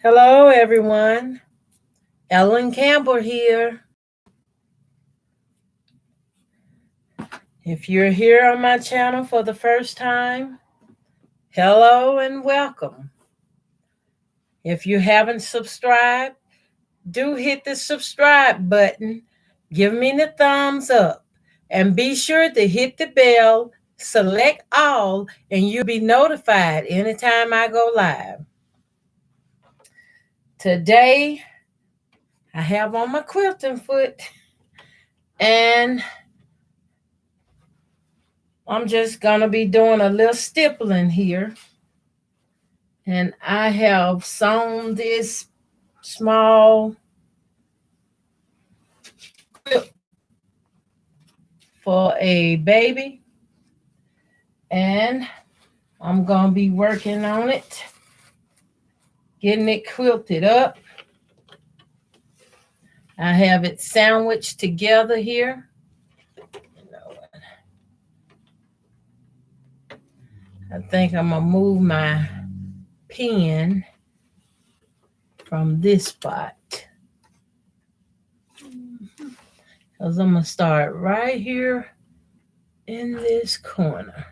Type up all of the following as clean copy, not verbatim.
Hello, everyone. Ellen Campbell here. If you're here on my channel for the first time, hello and welcome. If you haven't subscribed, do hit the subscribe button, give me the thumbs up, and be sure to hit the bell, select all, and you'll be notified anytime I go live. Today, I have on my quilting foot, and I'm just going to be doing a little stippling here. And I have sewn this small quilt for a baby. And I'm going to be working on it, getting it quilted up. I have it sandwiched together here. I think I'm going to move my pen from this spot, because I'm going to start right here in this corner.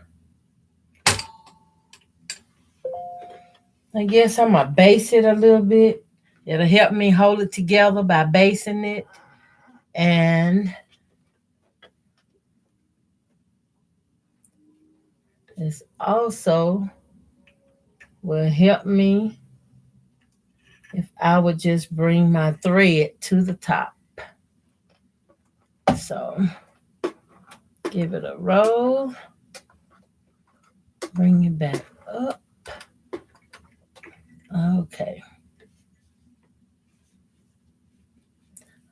I guess I'm going to base it a little bit. It'll help me hold it together by basing it. And this also will help me if I would just bring my thread to the top. So give it a roll. Bring it back up. Okay.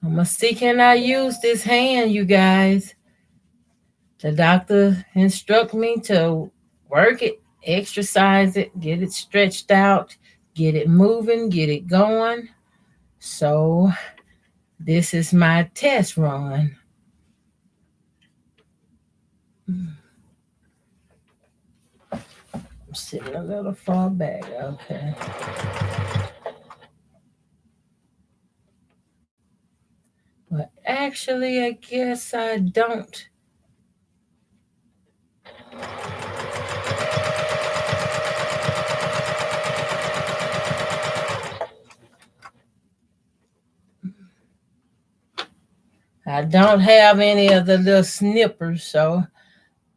I'm going to see, can I use this hand, you guys? The doctor instructed me to work it, exercise it, get it stretched out, get it moving, get it going. So this is my test run. I'm sitting a little far back. Okay. But actually, I guess I don't. I don't have any of the little snippers, so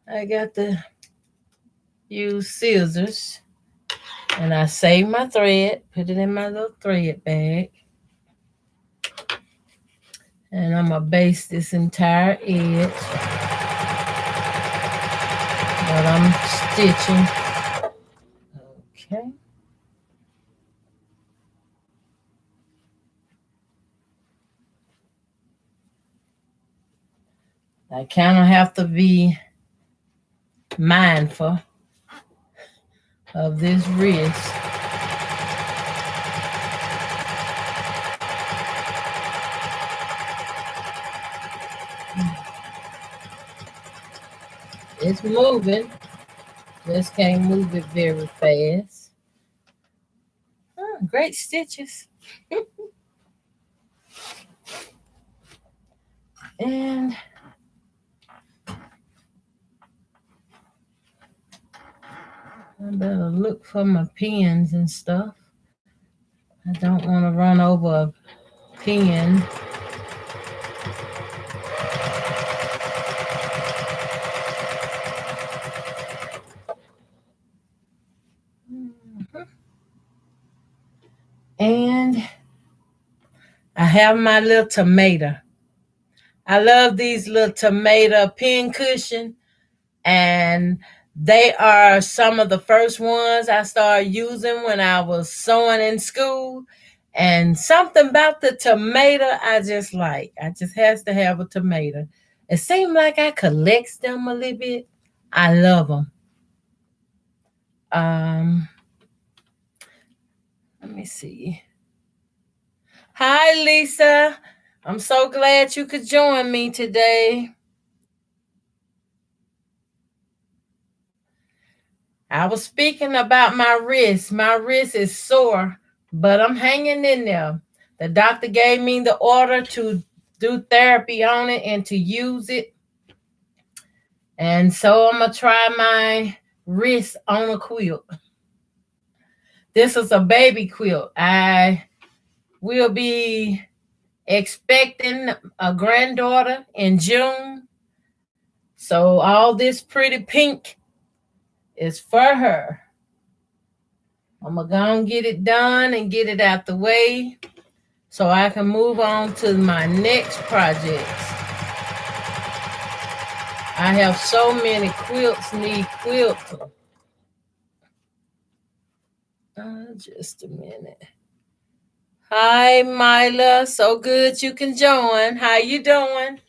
I got to use scissors. And I save my thread, put it in my little thread bag. And I'm going to base this entire edge. But I'm stitching. Okay. I kind of have to be mindful of this wrist. It's moving. Just can't move it very fast. Oh, great stitches. And I better look for my pins and stuff. I don't want to run over a pin. And I have my little tomato. I love these little tomato pin cushion, and they are some of the first ones I started using when I was sewing in school. And something about the tomato I just like. I just has to have a tomato. It seems like I collect them a little bit. I love them. Let me see. Hi, Lisa. I'm so glad you could join me today. I was speaking about my wrist. My wrist is sore but I'm hanging in there. The doctor gave me the order to do therapy on it and to use it. And so I'm going to try my wrist on a quilt. This is a baby quilt. I will be expecting a granddaughter in June. So all this pretty pink is for her. I'm going to go and get it done and get it out the way so I can move on to my next projects. I have so many quilts need quilting. Just a minute. Hi, Mila. So good you can join. How you doing?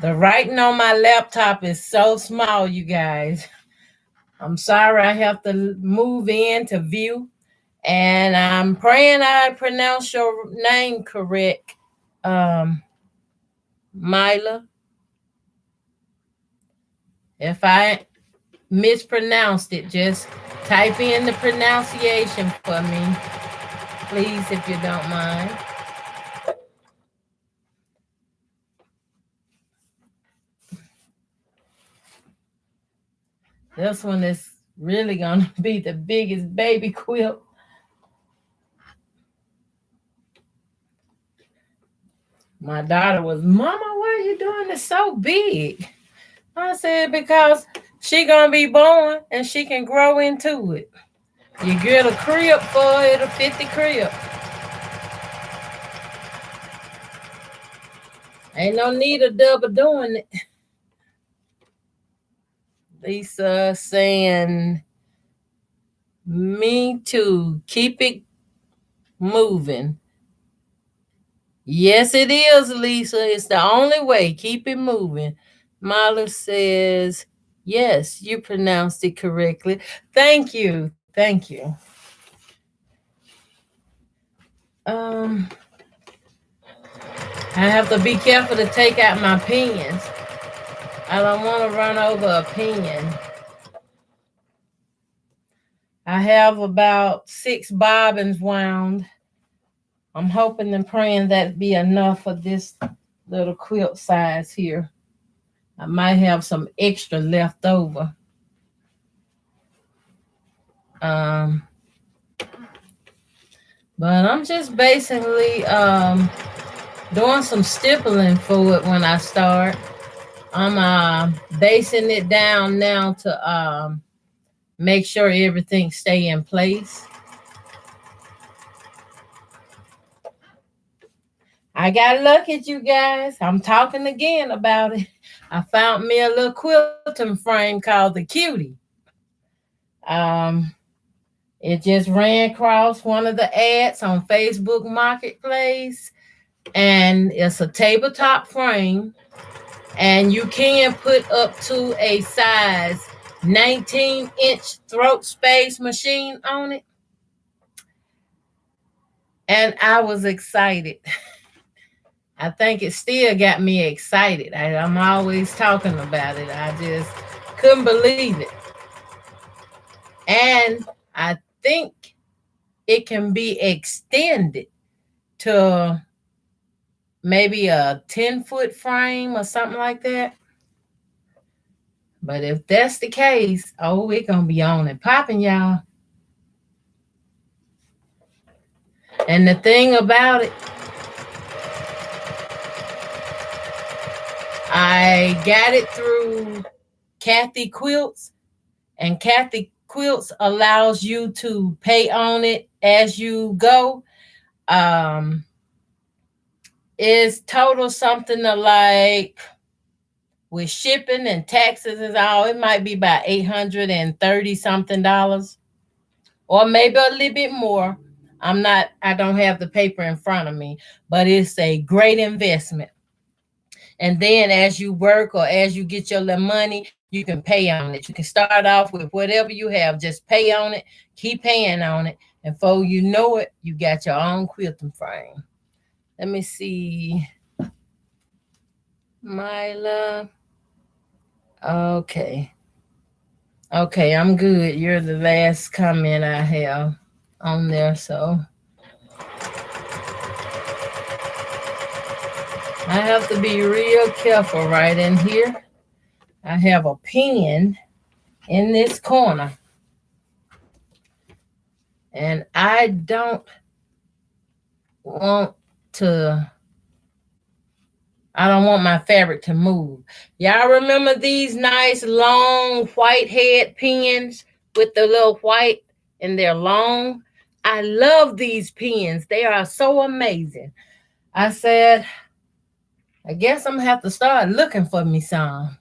The writing on my laptop is so small, you guys. I'm sorry I have to move in to view. And I'm praying I pronounce your name correct, Mila. If I mispronounced it, just type in the pronunciation for me, please, if you don't mind. This one is really gonna be the biggest baby quilt. My daughter was, Mama, why are you doing this so big? I said, because she gonna be born and she can grow into it. You get a crib for it, a 50 crib. Ain't no need of double doing it. Lisa saying, me too. Keep it moving. Yes, it is, Lisa. It's the only way. Keep it moving. Mala says, yes, you pronounced it correctly. Thank you. Thank you. Um, I have to be careful to take out my pens. I don't want to run over a pen. I have about 6 bobbins wound. I'm hoping and praying that'd be enough for this little quilt size here. I might have some extra left over. But I'm just basically doing some stippling for it when I start. I'm basing it down now to make sure everything stay in place. I got lucky, you guys. I'm talking again about it. I found me a little quilting frame called the Cutie. It just ran across one of the ads on Facebook Marketplace, and it's a tabletop frame, and you can put up to a size 19-inch throat space machine on it. And I was excited. I think it still got me excited. I'm always talking about it. I just couldn't believe it. And I think it can be extended to maybe a 10-foot frame or something like that. But if that's the case, oh, it's going to be on and popping, y'all. And the thing about it, I got it through Kathy Quilts, and Kathy Quilts allows you to pay on it as you go. It's total something to like, with shipping and taxes and all, it might be about $830 something, or maybe a little bit more. I don't have the paper in front of me, but it's a great investment. And then as you work or as you get your little money, you can pay on it. You can start off with whatever you have, just pay on it, keep paying on it. And before you know it, you got your own quilting frame. Let me see. Myla. Okay. Okay, I'm good. You're the last comment I have on there, so I have to be real careful right in here. I have a pen in this corner, and I don't want to I don't want my fabric to move. Y'all remember these nice long white head pins with the little white and they're long? I love these pins. They are so amazing. I said, I guess I'm gonna have to start looking for me some.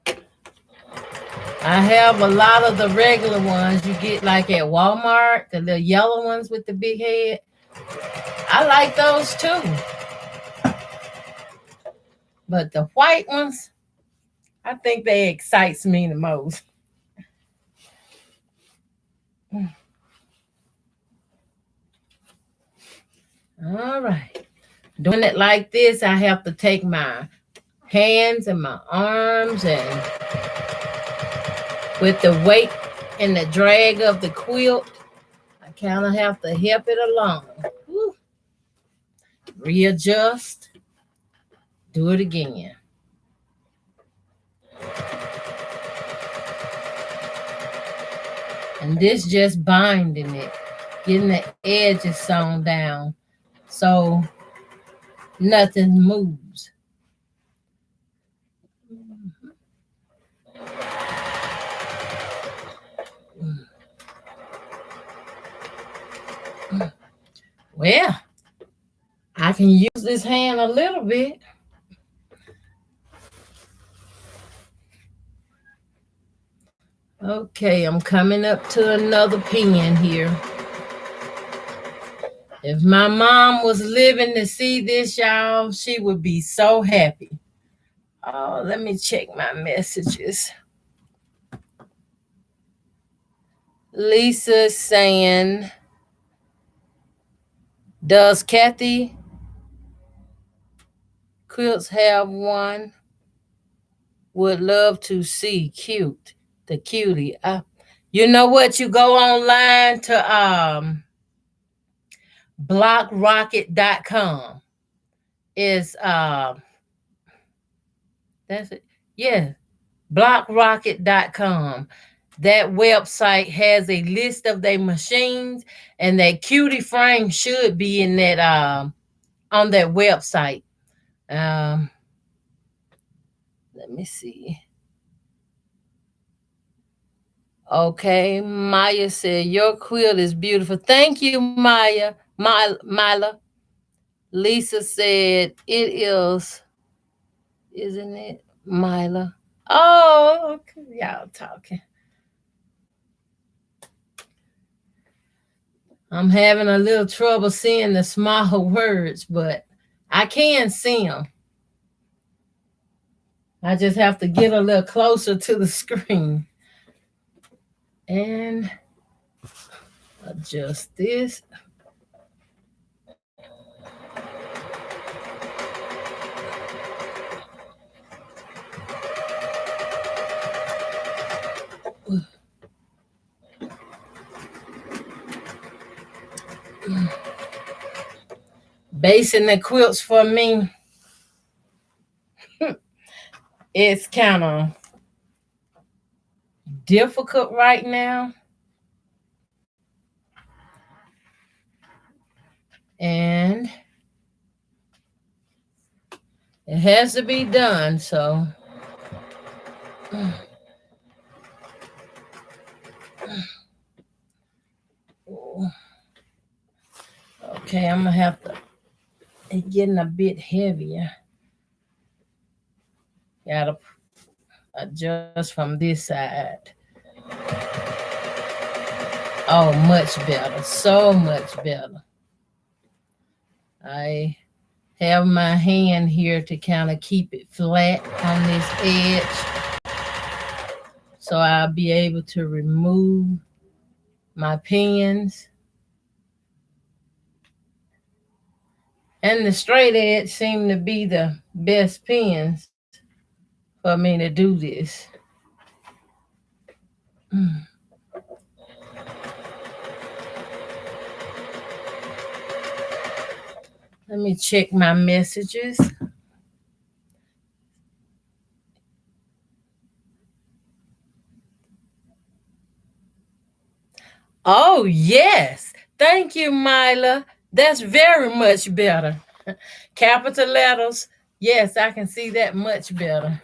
I have a lot of the regular ones you get like at Walmart, the little yellow ones with the big head. I like those too. But the white ones, I think they excites me the most. All right. Doing it like this, I have to take my hands and my arms, and with the weight and the drag of the quilt, I kind of have to help it along. Woo. Readjust, do it again. And this just binding it, getting the edges sewn down so nothing moves. Well, I can use this hand a little bit. Okay, I'm coming up to another pin here. If my mom was living to see this, y'all, she would be so happy. Oh, let me check my messages. Lisa saying, does Kathy Quilts have one? Would love to see cute, the cutie. You know what? You go online to blockrocket.com. Is that's it. Yeah, blockrocket.com. That website has a list of their machines, and that cutie frame should be in that on that website. Let me see. Okay, Maya said your quilt is beautiful. Thank you, Maya. Mila. Lisa said it is, isn't it, Mila? Oh, okay. Y'all talking. I'm having a little trouble seeing the smaller words, but I can see them. I just have to get a little closer to the screen and adjust this. Basing the quilts for me, it's kind of difficult right now. And it has to be done, so okay, I'm gonna have to, it's getting a bit heavier. Gotta adjust from this side. Oh, much better, so much better. I have my hand here to kind of keep it flat on this edge, so I'll be able to remove my pins. And the straight edge seem to be the best pins for me to do this. Let me check my messages. Oh, yes. Thank you, Mila. That's very much better. Capital letters. Yes, I can see that much better.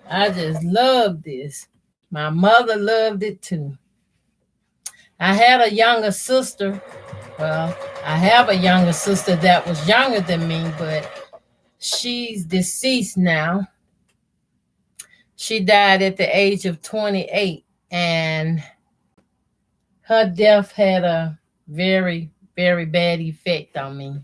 I just love this. My mother loved it too. I had a younger sister. Well, I have a younger sister that was younger than me, but she's deceased now. She died at the age of 28, and her death had a very, very bad effect on me.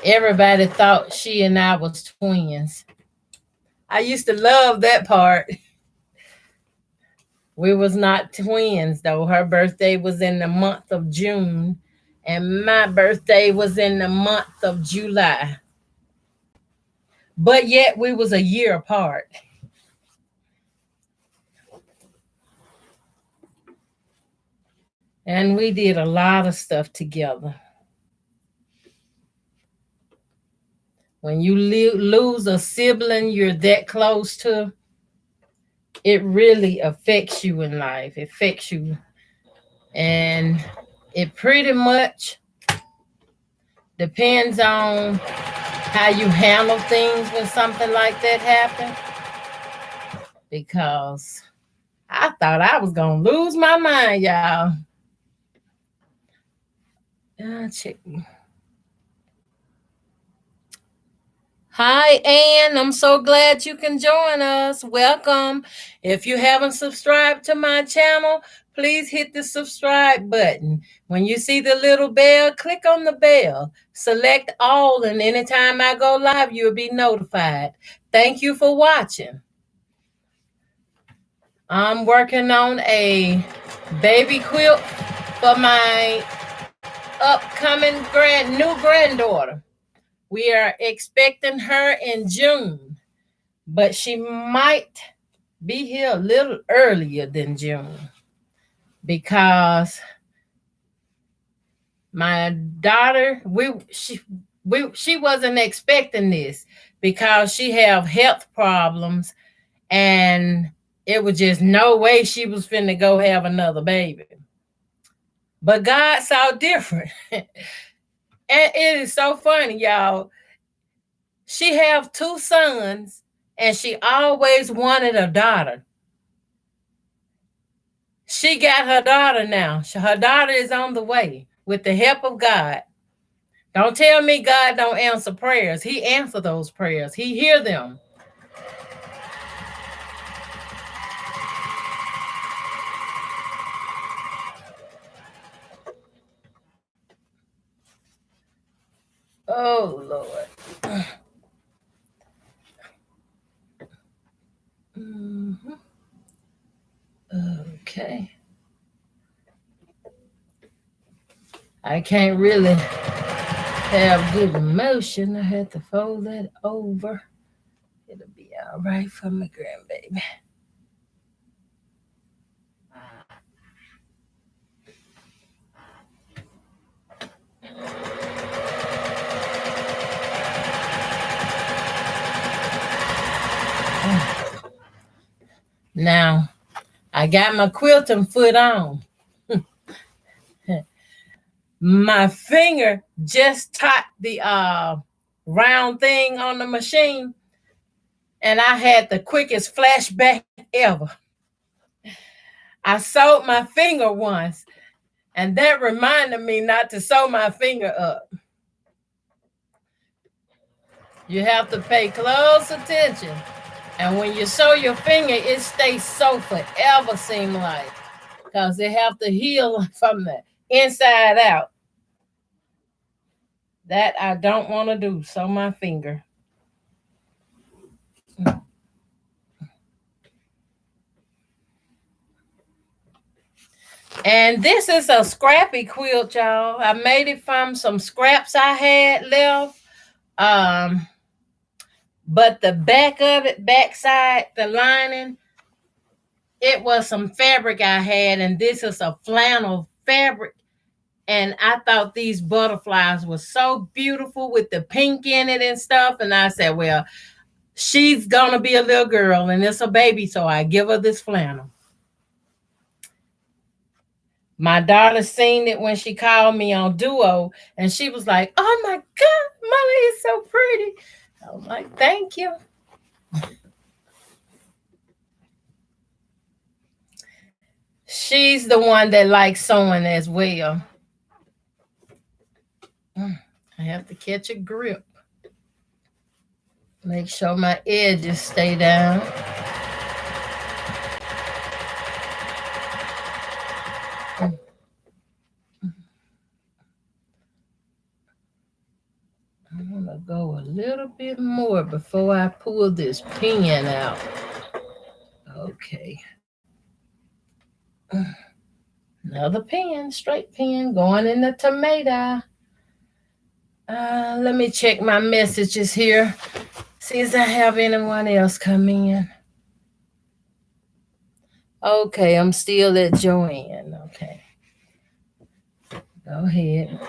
Everybody thought she and I was twins. I used to love that part. We was not twins though. Her birthday was in the month of June, and my birthday was in the month of July. But yet we was a year apart. And we did a lot of stuff together. When you lose a sibling you're that close to, it really affects you in life. It affects you. And it pretty much depends on how you handle things when something like that happens. Because I thought I was going to lose my mind, y'all. Check. Hi, Ann. I'm so glad you can join us. Welcome. If you haven't subscribed to my channel, please hit the subscribe button. When you see the little bell, click on the bell. Select all, and anytime I go live, you'll be notified. Thank you for watching. I'm working on a baby quilt for my upcoming new granddaughter. We are expecting her in June, but she might be here a little earlier than June because my daughter, she wasn't expecting this because she have health problems, and it was just no way she was finna go have another baby. But God saw different. And it is so funny, y'all. She have 2 sons, and she always wanted a daughter. She got her daughter now. Her daughter is on the way with the help of God. Don't tell me God don't answer prayers. He answers those prayers. He hear them. Oh, Lord. Okay. I can't really have good emotion. I had to fold that over. It'll be all right for my grandbaby. Now, I got my quilting foot on. My finger just tapped the round thing on the machine, and I had the quickest flashback ever. I sewed my finger once, and that reminded me not to sew my finger up. You have to pay close attention. And when you sew your finger, it stays so forever, seem like, because they have to heal from the inside out. That I don't want to do. So my finger. And this is a scrappy quilt, y'all. I made it from some scraps I had left. Um, but the back of it, backside, the lining, it was some fabric I had, and this is a flannel fabric. And I thought these butterflies were so beautiful with the pink in it and stuff. And I said, well, she's gonna be a little girl and it's a baby, so I give her this flannel. My daughter seen it when she called me on Duo, and she was like, "Oh my God, Molly is so pretty." I was like, "Thank you." She's the one that likes sewing as well. I have to catch a grip. Make sure my edges stay down. I'm gonna go a little bit more before I pull this pin out. Okay. Another pin, straight pin, going in the tomato. Let me check my messages here. See if I have anyone else come in. Okay, I'm still at Joanne. Okay. Go ahead.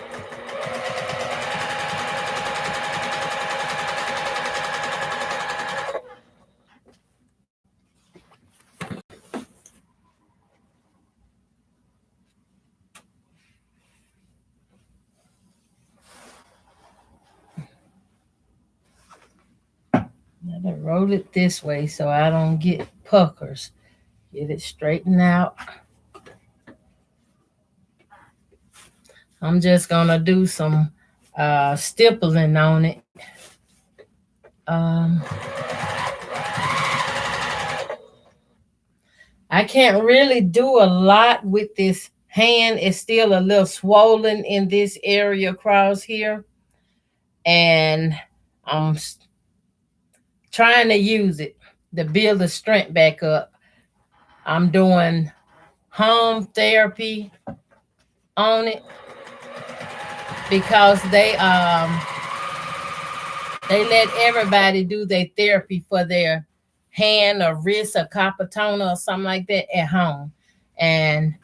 Gotta roll it this way so I don't get puckers. Get it straightened out. I'm just gonna do some stippling on it. Um, I can't really do a lot with this hand. It's still a little swollen in this area across here. And I'm trying to use it to build the strength back up. I'm doing home therapy on it because they let everybody do their therapy for their hand or wrist or carpal tunnel or something like that at home. And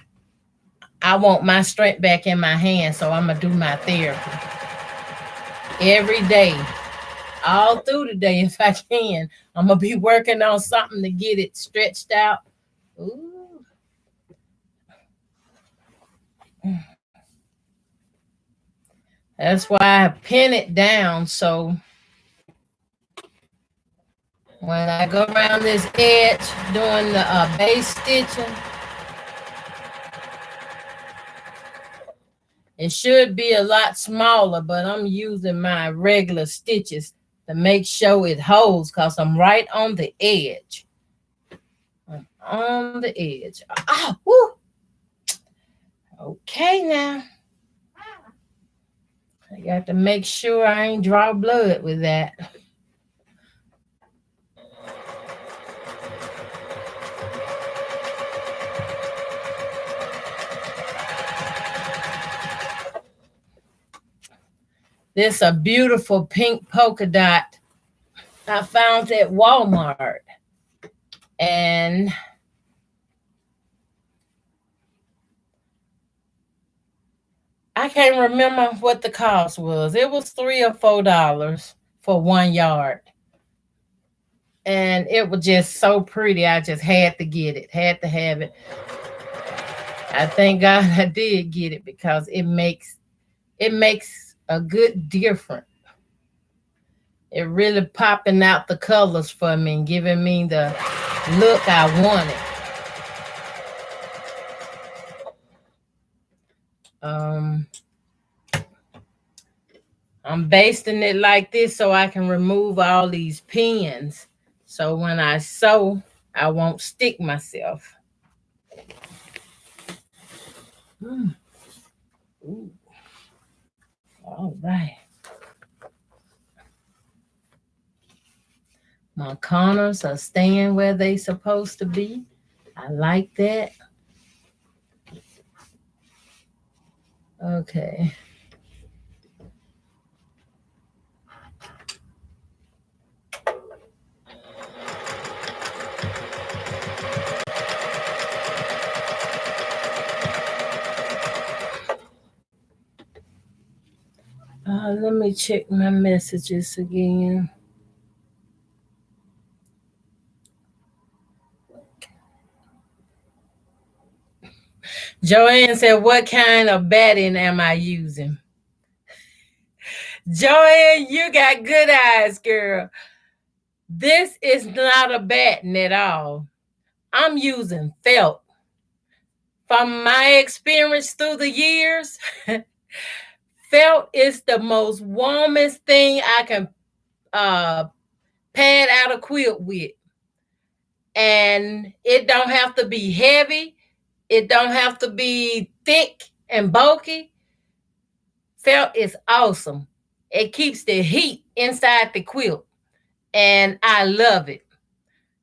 I want my strength back in my hand, so I'm gonna do my therapy every day, all through the day if I can. I'm gonna be working on something to get it stretched out. Ooh. That's why I pin it down so when I go around this edge doing the base stitching, it should be a lot smaller, but I'm using my regular stitches to make sure it holds because I'm right on the edge. I'm on the edge. Ah, woo. Okay, now. I got to make sure I ain't draw blood with that. This a beautiful pink polka dot I found at Walmart. And I can't remember what the cost was. It was $3 or $4 for 1 yard. And it was just so pretty. I just had to get it, had to have it. I thank God I did get it because it makes a good difference. It really popping out the colors for me and giving me the look I wanted. I'm basting it like this so I can remove all these pins. So when I sew, I won't stick myself. Ooh. All right. My corners are staying where they supposed to be. I like that. Okay. Let me check my messages again. Joanne said, what kind of batting am I using? Joanne, you got good eyes, girl. This is not a batting at all. I'm using felt. From my experience through the years, felt is the most warmest thing I can pad out a quilt with. And it don't have to be heavy. It don't have to be thick and bulky. Felt is awesome. It keeps the heat inside the quilt. And I love it.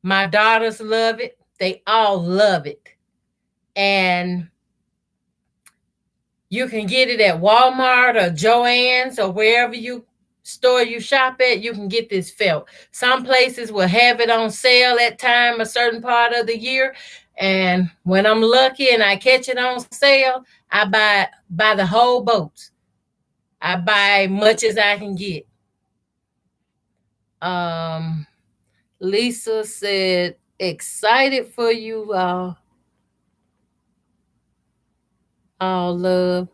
My daughters love it. They all love it. And you can get it at Walmart or Joann's or wherever store you shop at. You can get this felt. Some places will have it on sale at time a certain part of the year. And when I'm lucky and I catch it on sale, I buy the whole boat. I buy much as I can get. Lisa said, excited for you all love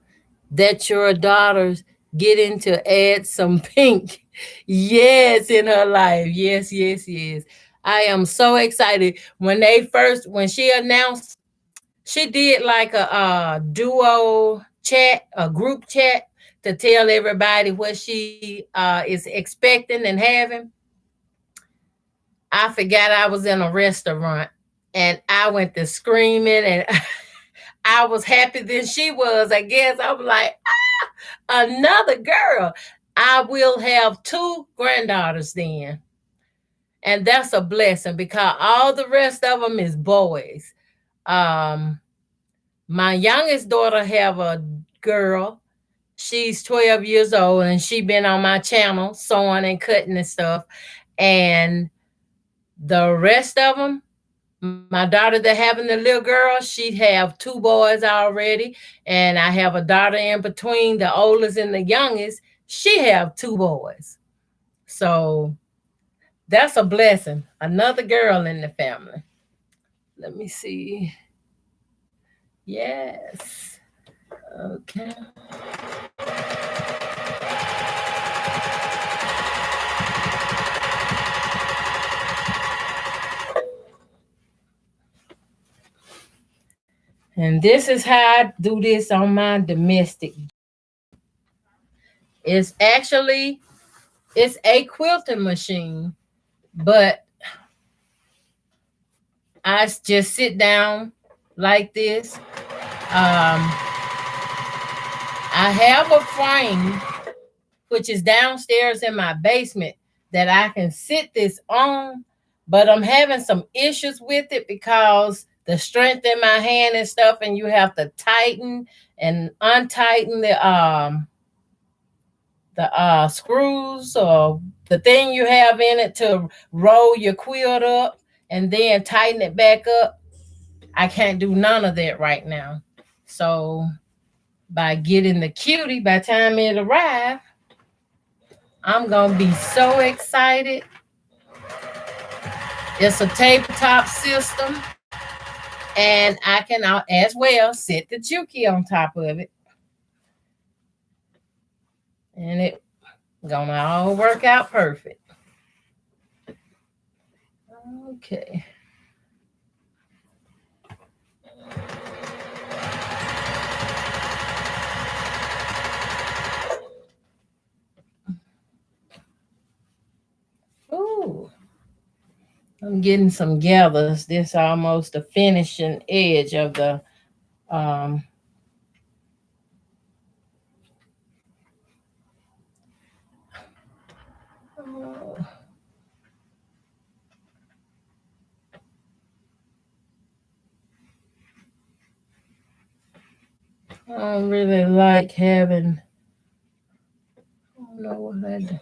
that your daughters getting to add some pink. Yes, in her life. Yes, yes, yes. I am so excited. When she announced, she did like a duo chat, a group chat to tell everybody what she is expecting and having. I forgot I was in a restaurant and I went to screaming and I was happy than she was. I guess I was like, another girl. I will have 2 granddaughters then. And that's a blessing because all the rest of them is boys. My youngest daughter have a girl. She's 12 years old and she been on my channel sewing and cutting and stuff. And the rest of them, my daughter that having the little girl, she have 2 boys already. And I have a daughter in between the oldest and the youngest. She have 2 boys. So that's a blessing. Another girl in the family. Let me see. Yes. Okay. And this is how I do this on my domestic. It's a quilting machine, but I just sit down like this. I have a frame which is downstairs in my basement that I can sit this on, but I'm having some issues with it because the strength in my hand and stuff, and you have to tighten and untighten the screws or the thing you have in it to roll your quilt up and then tighten it back up. I can't do none of that right now. So by getting the cutie, by the time it arrives, I'm gonna be so excited. It's a tabletop system, and I can as well set the Juki on top of it. And it gonna all work out perfect. Okay. Ooh. I'm getting some gathers. This almost the finishing edge of the I don't really like having, I don't know what I do.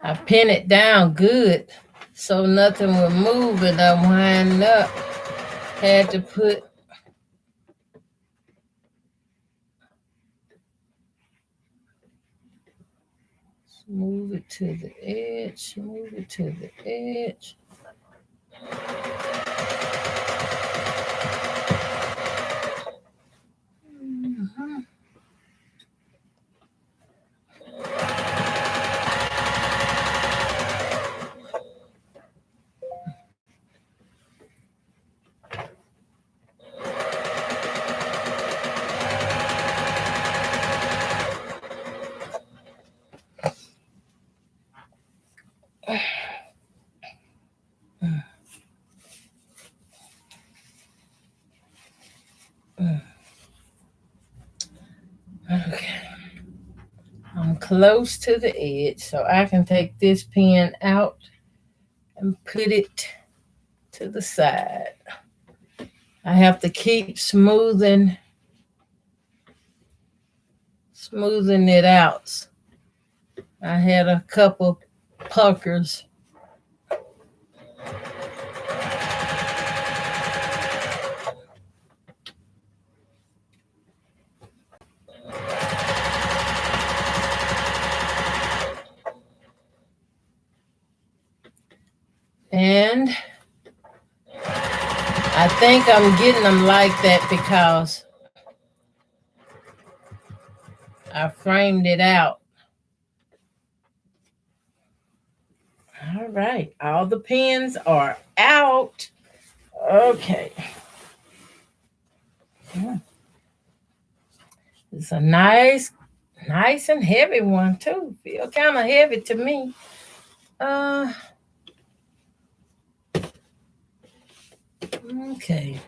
I pin it down good so nothing would move and I'm winding up. Had to put move it to the edge, move it to the edge. Okay. I'm close to the edge, so I can take this pin out and put it to the side. I have to keep smoothing it out. I had a couple puckers. And I think I'm getting them like that because I framed it out. All right, all the pins are out. Okay. It's a nice and heavy one too. Feel kind of heavy to me. Okay.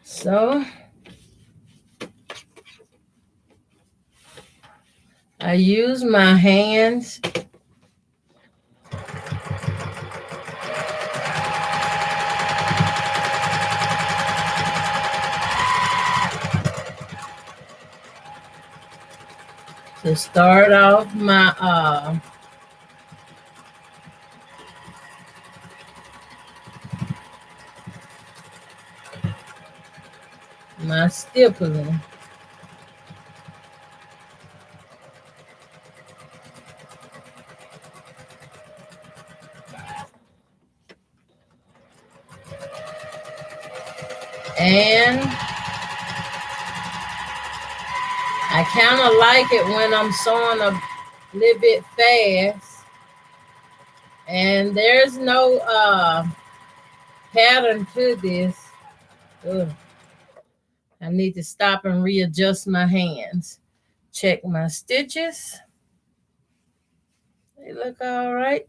So I use my hands to start off my my stippling. And I kind of like it when I'm sewing a little bit fast. And there's no pattern to this. Ugh. I need to stop and readjust my hands. Check my stitches. They look all right.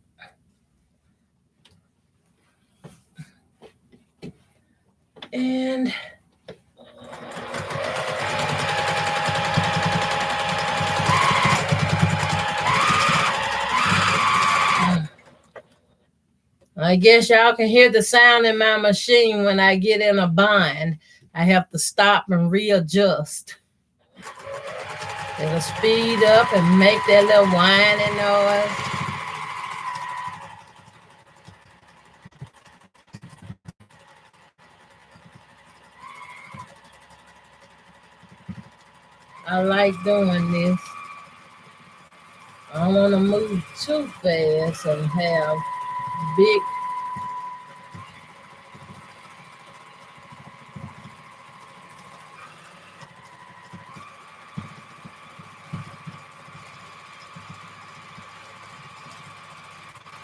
And I guess y'all can hear the sound in my machine when I get in a bind. I have to stop and readjust. It'll speed up and make that little whining noise. I like doing this. I don't want to move too fast and have big.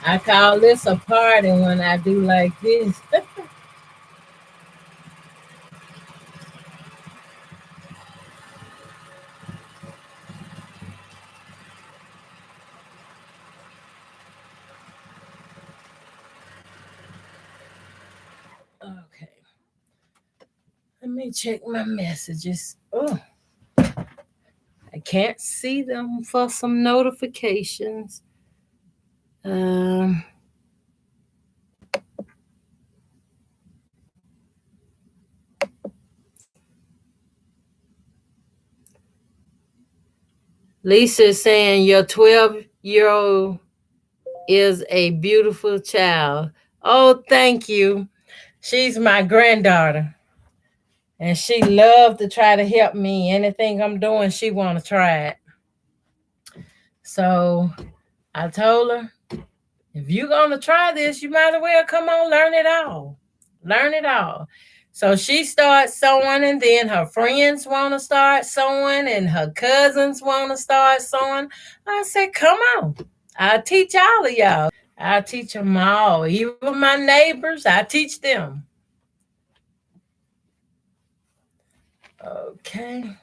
I call this a party when I do like this. Okay. Let me check my messages. Oh, I can't see them for some notifications. Lisa is saying your 12-year-old is a beautiful child. Oh, thank you. She's my granddaughter. And she loved to try to help me. Anything I'm doing, she want to try it. So I told her, if you're going to try this, you might as well come on, learn it all. Learn it all. So she starts sewing, and then her friends want to start sewing, and her cousins want to start sewing. I said, come on. I'll teach all of y'all. I'll teach them all. Even my neighbors, I teach them. Okay.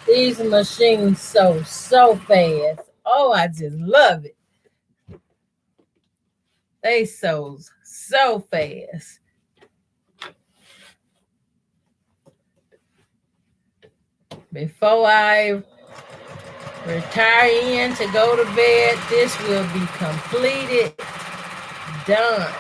These machines sew so fast. Oh, I just love it. They sew so fast. Before I retire in to go to bed, this will be completed, done.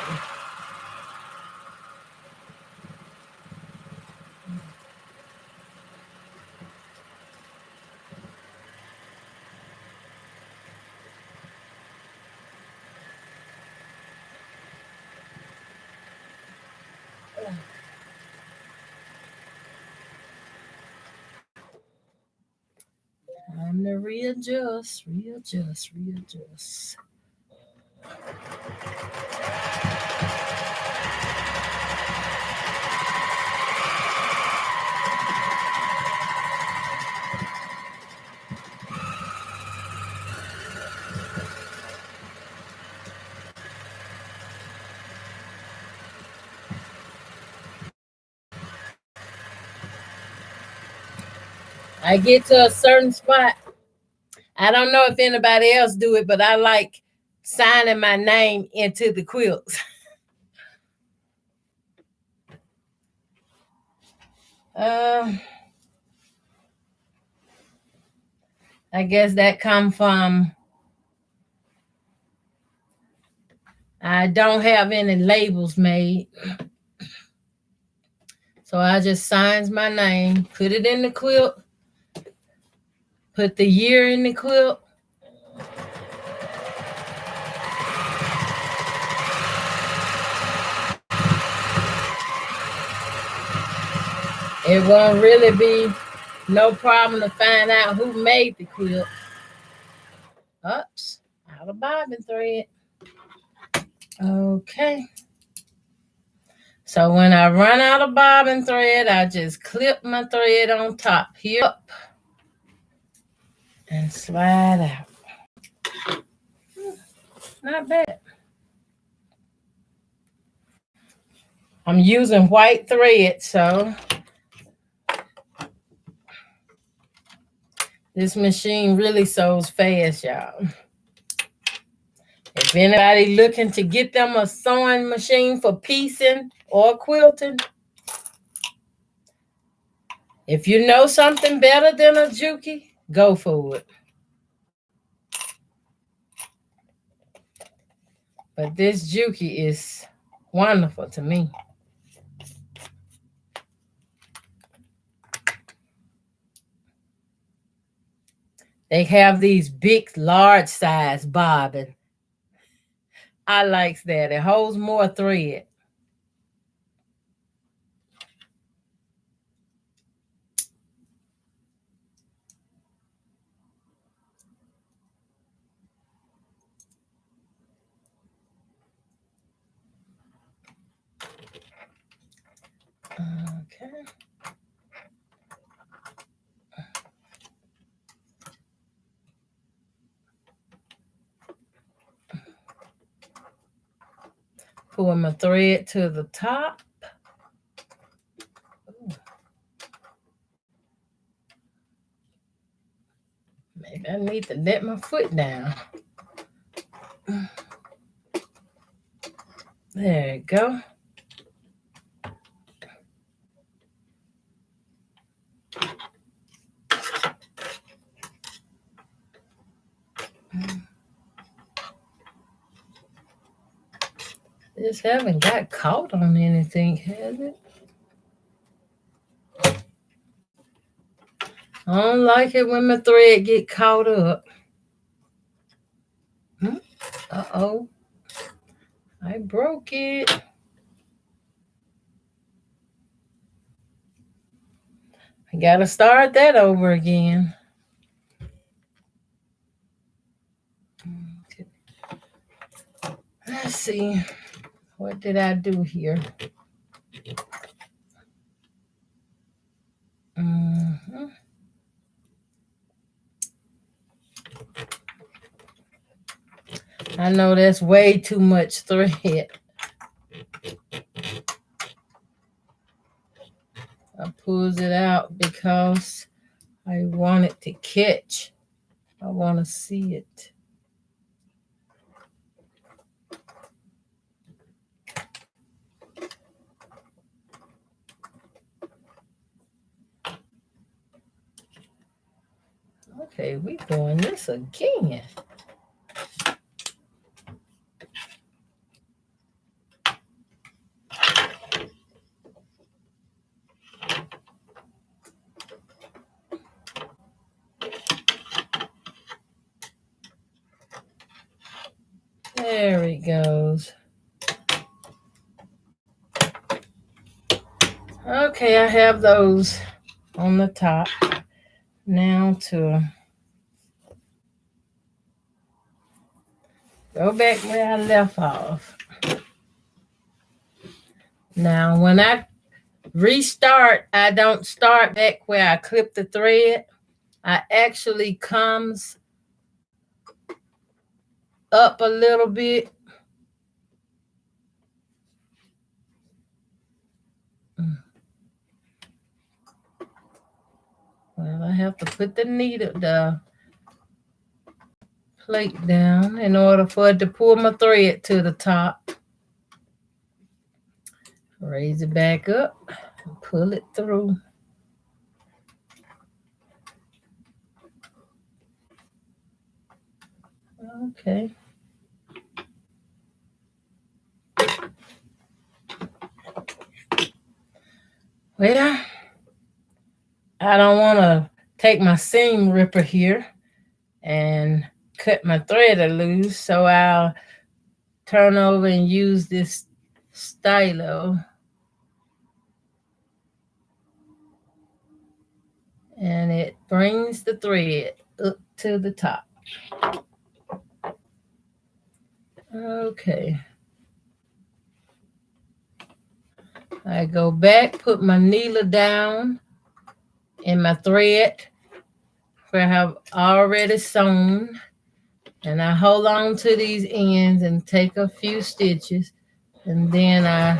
Time to readjust. I get to a certain spot. I don't know if anybody else do it, but I like signing my name into the quilts. I guess that come from I don't have any labels made. So I just signs my name, put it in the quilt, put the year in the quilt. It won't really be no problem to find out who made the quilt. Oops, out of bobbin thread. Okay. So when I run out of bobbin thread, I just clip my thread on top here up and slide out. Not bad. I'm using white thread, so this machine really sews fast, y'all. If anybody looking to get them a sewing machine for piecing or quilting, if you know something better than a Juki, go for it. But this Juki is wonderful to me. They have these big, large size bobbin. I like that. It holds more thread. Pull my thread to the top. Maybe I need to let my foot down. There you go. This haven't got caught on anything, has it? I don't like it when my thread get caught up. Uh-oh. I broke it. I gotta start that over again. Let's see. What did I do here? I know that's way too much thread. I pulls it out because I want it to catch. I want to see it. Okay, we doing this again. There it goes. Okay, I have those on the top. Now to go back where I left off. Now, when I restart, I don't start back where I clipped the thread. I actually comes up a little bit. Well, I have to put the plate down in order for it to pull my thread to the top. Raise it back up and pull it through. Okay. Well, I don't want to take my seam ripper here and cut my thread loose, so I'll turn over and use this stylo. And it brings the thread up to the top. Okay. I go back, put my needle down in my thread where I have already sewn, and I hold on to these ends and take a few stitches, and then I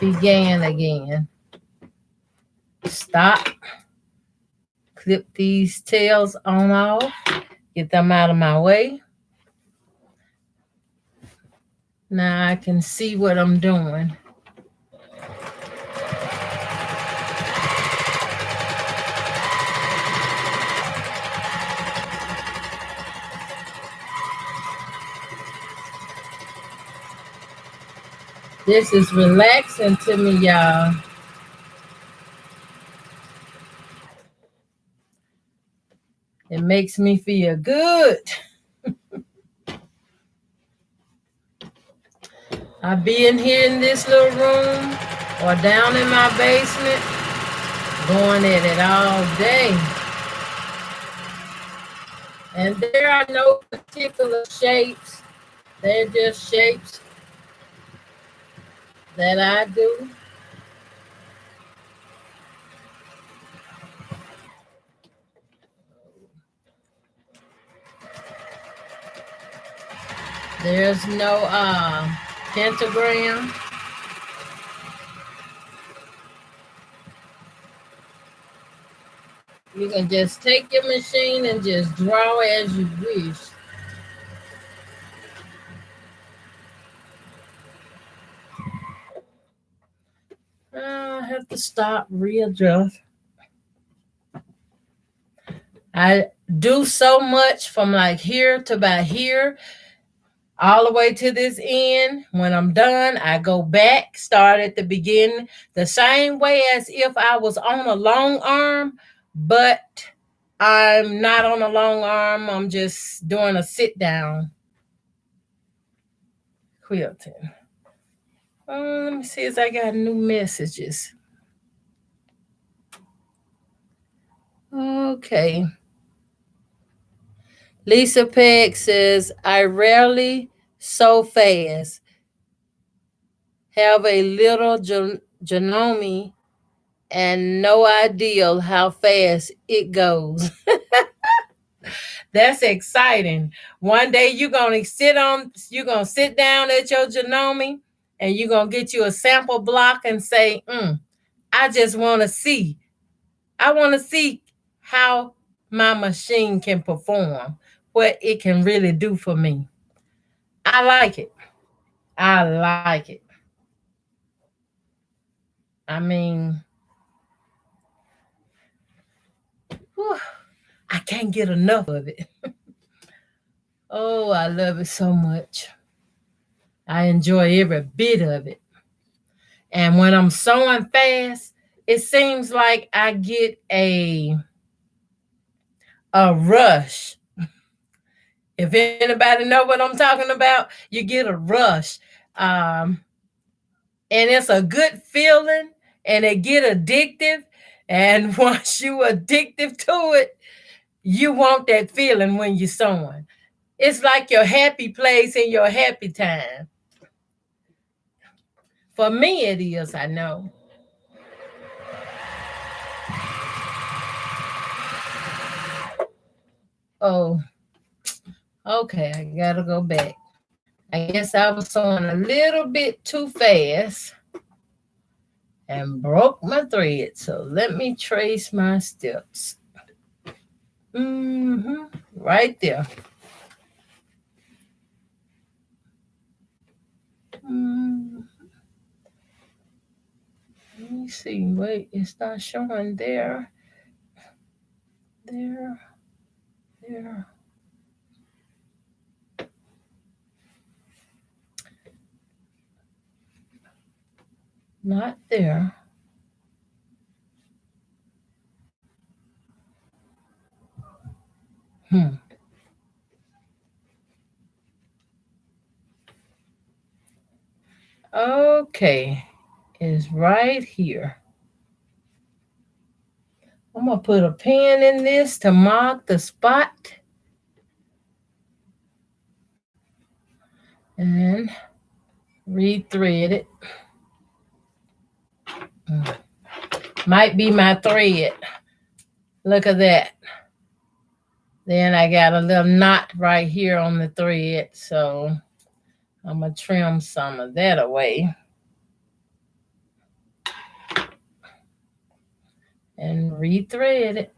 begin again. Stop, clip these tails on off, get them out of my way. Now I can see what I'm doing. This is relaxing to me, y'all. It makes me feel good. I be in here in this little room or down in my basement, going at it all day. And there are no particular shapes. They're just shapes that I do. There's no pentagram. You can just take your machine and just draw as you wish. I have to stop, readjust. I do so much from like here to about here, all the way to this end. When I'm done, I go back, start at the beginning, the same way as if I was on a long arm, but I'm not on a long arm. I'm just doing a sit down quilting. Let me see if I got new messages. Okay. Lisa Pegg says, I rarely sew fast. Have a little genome and no idea how fast it goes. That's exciting. One day you're gonna sit down at your genome and you're gonna get you a sample block and say, I just wanna see. I wanna see how my machine can perform, what it can really do for me. I like it. I like it. I mean, whew, I can't get enough of it. Oh, I love it so much. I enjoy every bit of it. And when I'm sewing fast, it seems like I get a rush. If anybody know what I'm talking about, you get a rush. And it's a good feeling and it get addictive. And once you addictive to it, you want that feeling when you're sewing. It's like your happy place and your happy time. For me, it is, I know. Oh, okay, I gotta go back. I guess I was sewing a little bit too fast and broke my thread. So let me trace my steps. Right there. Let me see. Wait, it's not showing there. There. There. Not there. Okay. It's right here. I'm going to put a pin in this to mark the spot. And rethread it. Might be my thread. Look at that. Then I got a little knot right here on the thread. So I'm going to trim some of that away. And rethread it.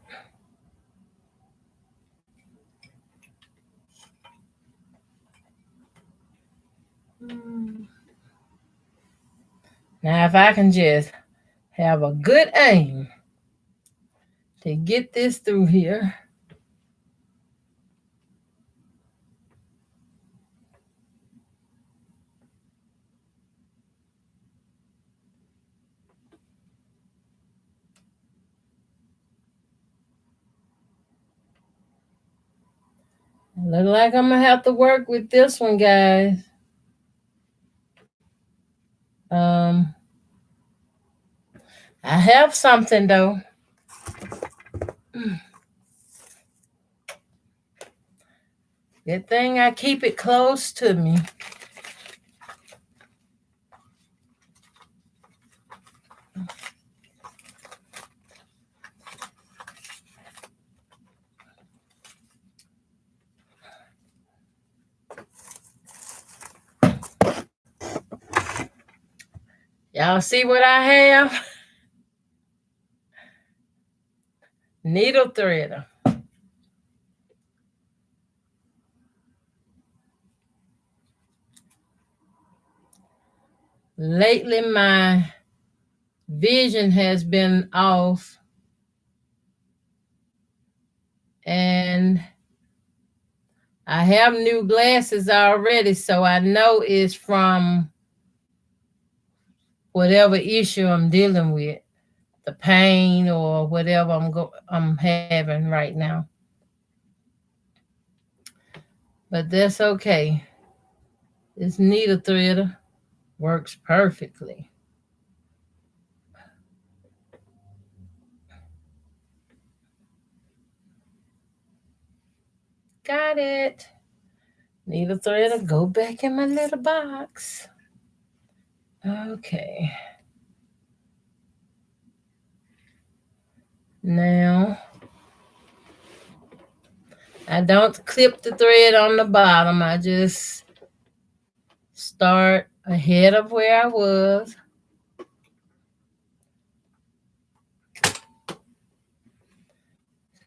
Now, if I can just have a good aim to get this through here. Look like I'm going to have to work with this one, guys. I have something, though. Good thing I keep it close to me. Y'all see what I have? Needle threader. Lately, my vision has been off, and I have new glasses already, so I know it's from whatever issue I'm dealing with, the pain or whatever I'm having right now. But that's okay. This needle threader works perfectly. Got it. Needle threader, go back in my little box. Okay. Now, I don't clip the thread on the bottom. I just start ahead of where I was.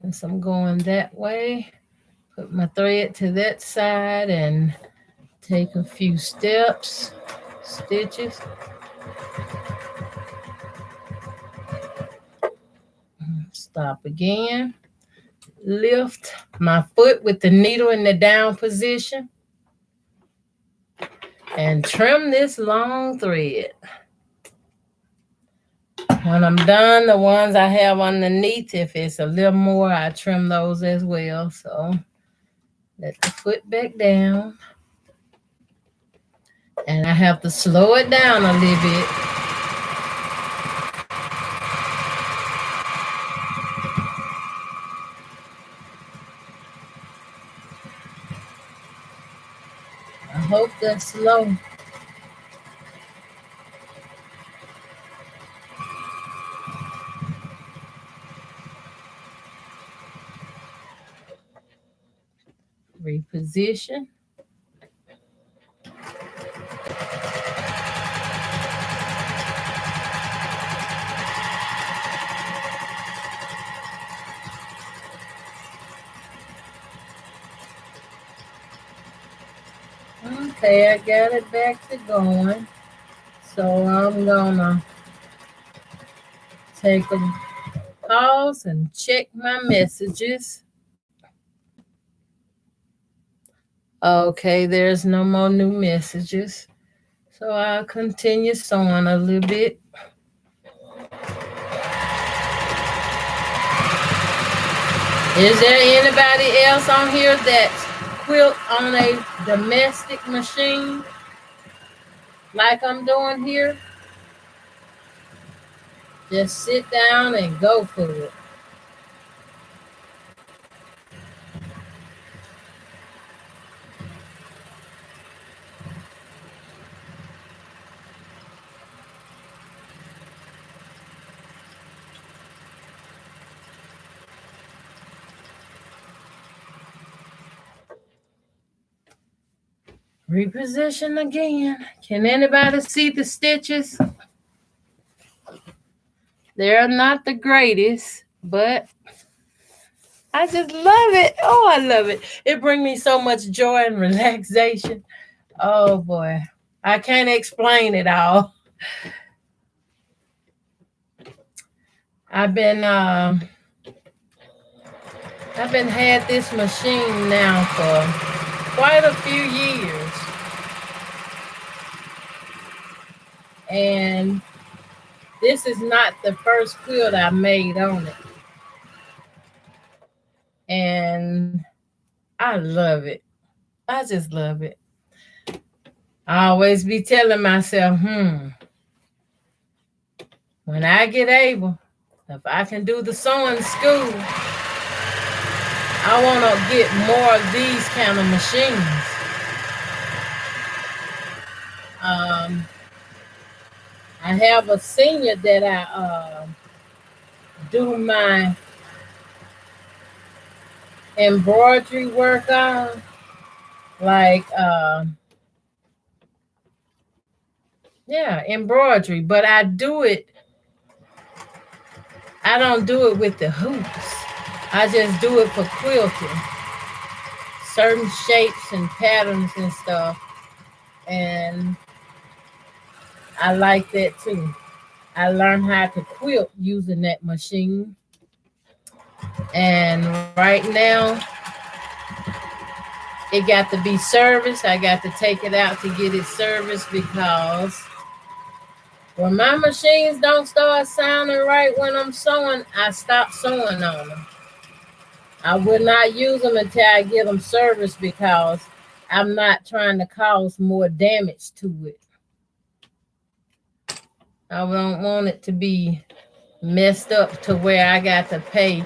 Since I'm going that way, put my thread to that side and take a few steps, stitches. Stop again. Lift my foot with the needle in the down position and trim this long thread. When I'm done, the ones I have underneath, if it's a little more, I trim those as well. So let the foot back down. And I have to slow it down a little bit. I hope that's slow. Reposition. Okay, I got it back to going. So I'm gonna take a pause and check my messages. Okay, there's no more new messages. So I'll continue sewing a little bit. Is there anybody else on here that's quilt on a domestic machine like I'm doing here? Just sit down and go for it. Reposition again. Can anybody see the stitches? They're not the greatest, but I just love it. Oh, I love it. It brings me so much joy and relaxation. Oh boy, I can't explain it all. I've been had this machine now for quite a few years, and this is not the first quilt I made on it, and I love it. I just love it. I always be telling myself, when I get able, if I can do the sewing school, I want to get more of these kind of machines. I have a senior that I do my embroidery work on, like Yeah, embroidery, but I do it. I don't do it with the hoops. I just do it for quilting, certain shapes and patterns and stuff. And I like that too. I learned how to quilt using that machine. And right now, it got to be serviced. I got to take it out to get it serviced because when my machines don't start sounding right when I'm sewing, I stop sewing on them. I will not use them until I get them serviced because I'm not trying to cause more damage to it. I don't want it to be messed up to where I got to pay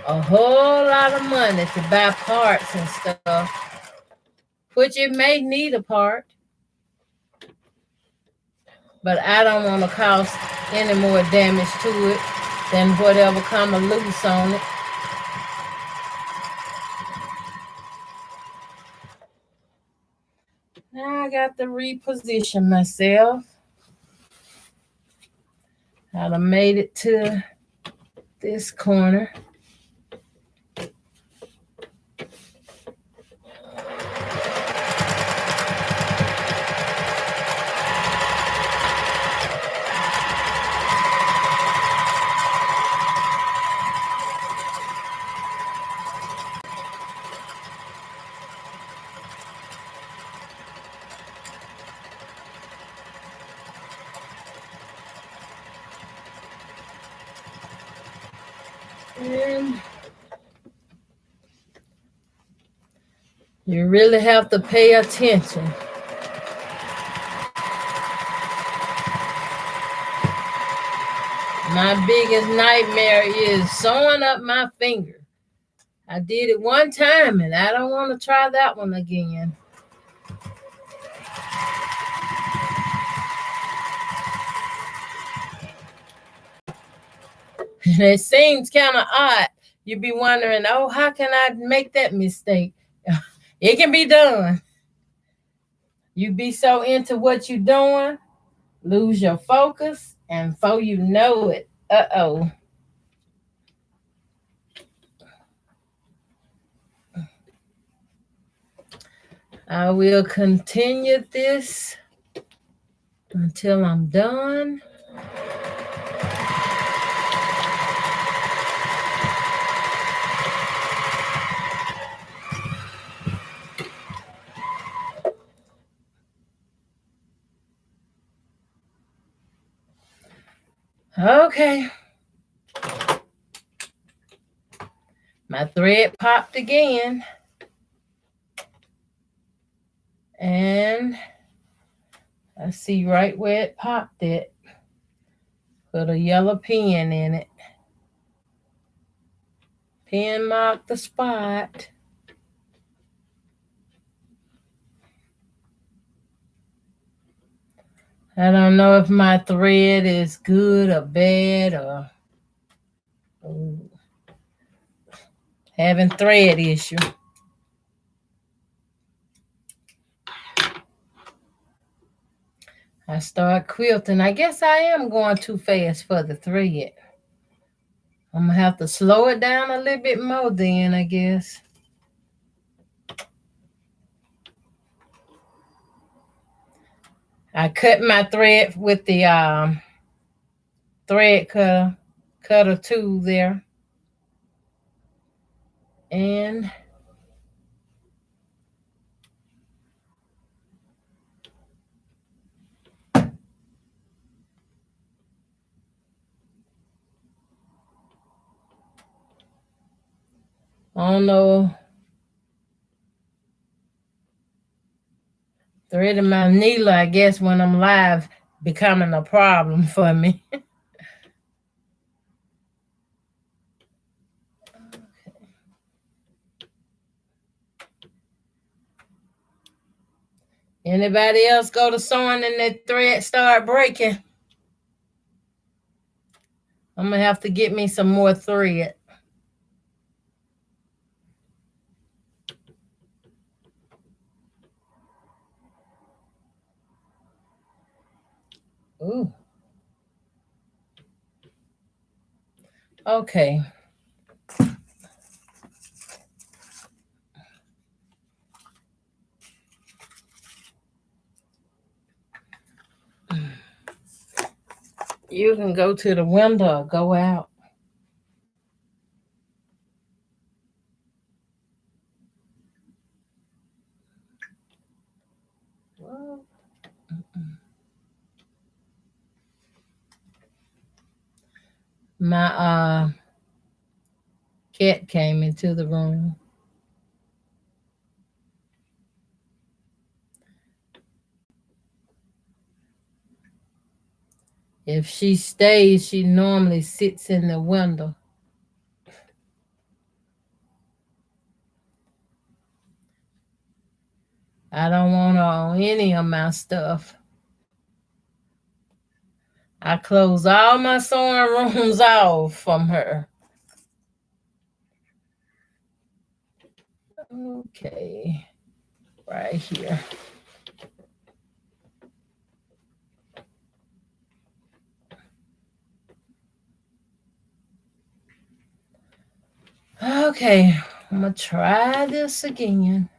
a whole lot of money to buy parts and stuff, which it may need a part, but I don't want to cause any more damage to it than whatever come loose on it. Now I got to reposition myself. I done made it to this corner. And you really have to pay attention. My biggest nightmare is sewing up my finger. I did it one time and I don't want to try that one again. It seems kind of odd. You'd be wondering, oh, how can I make that mistake? It can be done. You be so into what you're doing, lose your focus, and before you know it, uh-oh. I will continue this until I'm done. Okay. My thread popped again. And I see right where it popped it. Put a yellow pin in it. Pin mark the spot. I don't know if my thread is good or bad or having thread issue. I start quilting. I guess I am going too fast for the thread. I'm going to have to slow it down a little bit more then, I guess. I cut my thread with the thread cutter tool there. And I don't know. Threading my needle, I guess, when I'm live, becoming a problem for me. Anybody else go to sewing and that thread start breaking? I'm going to have to get me some more thread. Okay. You can go to the window or go out. My cat came into the room. If she stays, she normally sits in the window. I don't want her on any of my stuff. I close all my sewing rooms off from her. Okay, right here. Okay, I'm gonna try this again.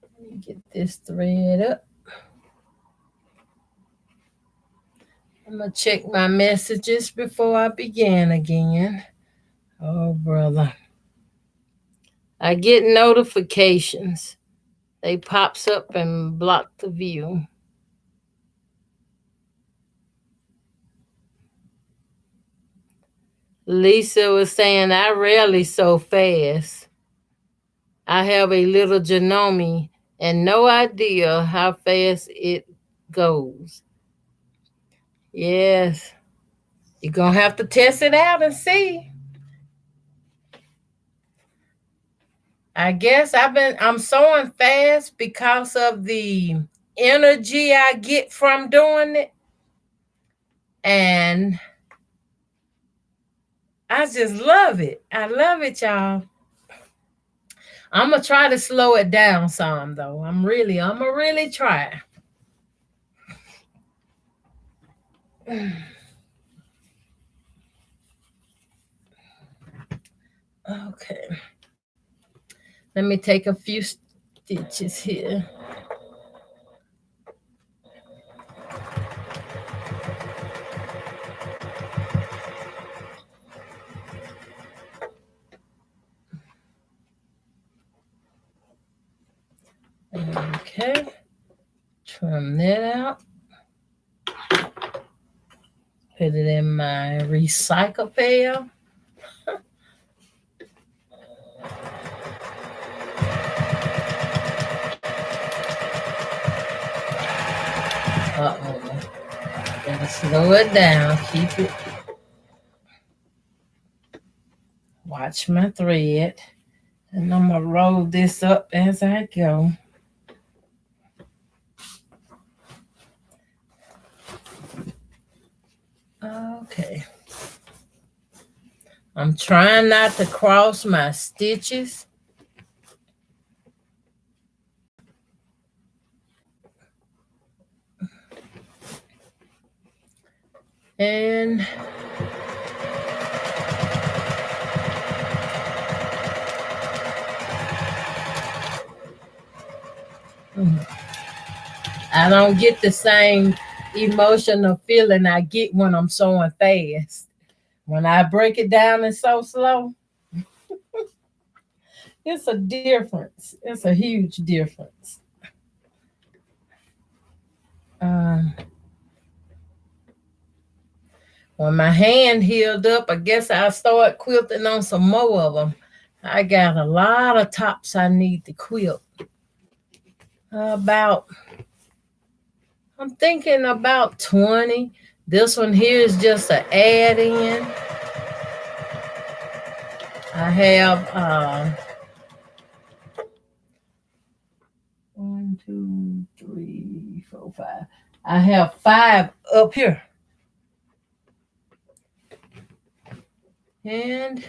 Let me get this thread up. I'm gonna check my messages before I begin again. Oh, brother. I get notifications. They pops up and block the view. Lisa was saying I rarely sew fast. I have a little Janome and no idea how fast it goes. Yes. You're gonna have to test it out and see. I guess I'm sewing fast because of the energy I get from doing it. And I just love it. I love it, y'all. I'm gonna try to slow it down some though. I'm gonna really try. Okay. Let me take a few stitches here. Okay. Trim that out. Put it in my recycle pail. Uh-oh. Gotta slow it down. Keep it. Watch my thread. And I'm gonna roll this up as I go. Okay. I'm trying not to cross my stitches. And I don't get the same emotional feeling I get when I'm sewing fast. When I break it down and sew slow, it's a difference. It's a huge difference. When my hand healed up, I guess I'll start quilting on some more of them. I got a lot of tops I need to quilt. I'm thinking about 20. This one here is just an add-in. I have 1, 2, 3, 4, 5. I have 5 up here. And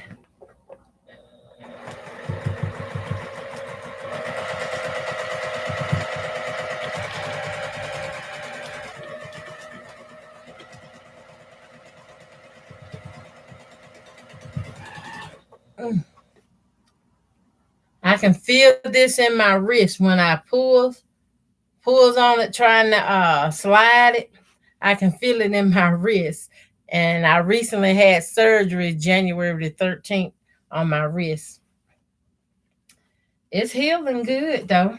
can feel this in my wrist when I pulls on it, trying to slide it. I can feel it in my wrist. And I recently had surgery January the 13th on my wrist. It's healing good though.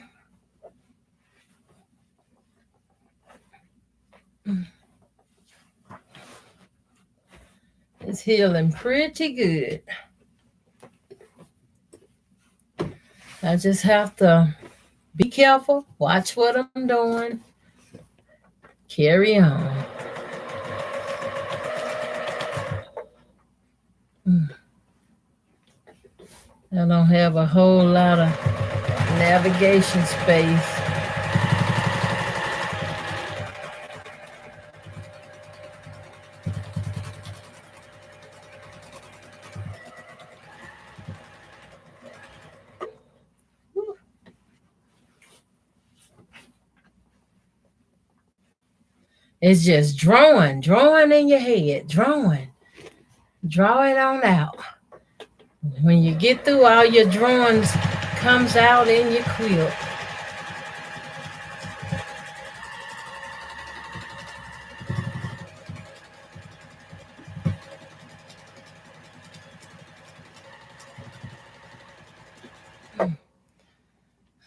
It's healing pretty good. I just have to be careful, watch what I'm doing, carry on. I don't have a whole lot of navigation space. It's just drawing in your head, drawing. Draw it on out. When you get through, all your drawings comes out in your quilt.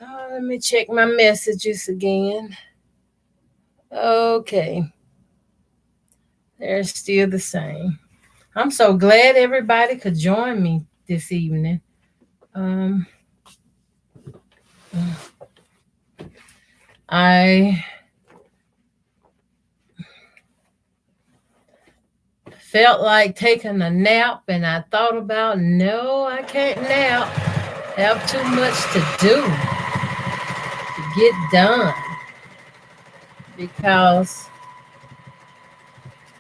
Oh, let me check my messages again. Okay. They're still the same. I'm so glad everybody could join me this evening. I felt like taking a nap, and I thought about, no, I can't nap. I have too much to do to get done, because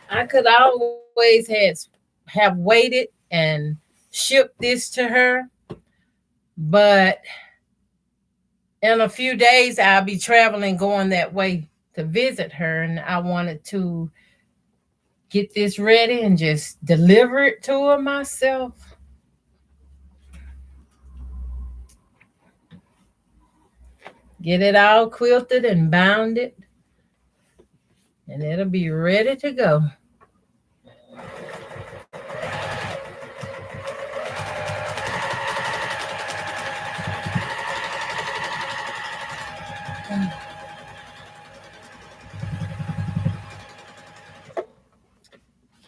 I could always have waited and shipped this to her, but in a few days I'll be traveling, going that way to visit her, and I wanted to get this ready and just deliver it to her myself. Get it all quilted and bounded, and it'll be ready to go.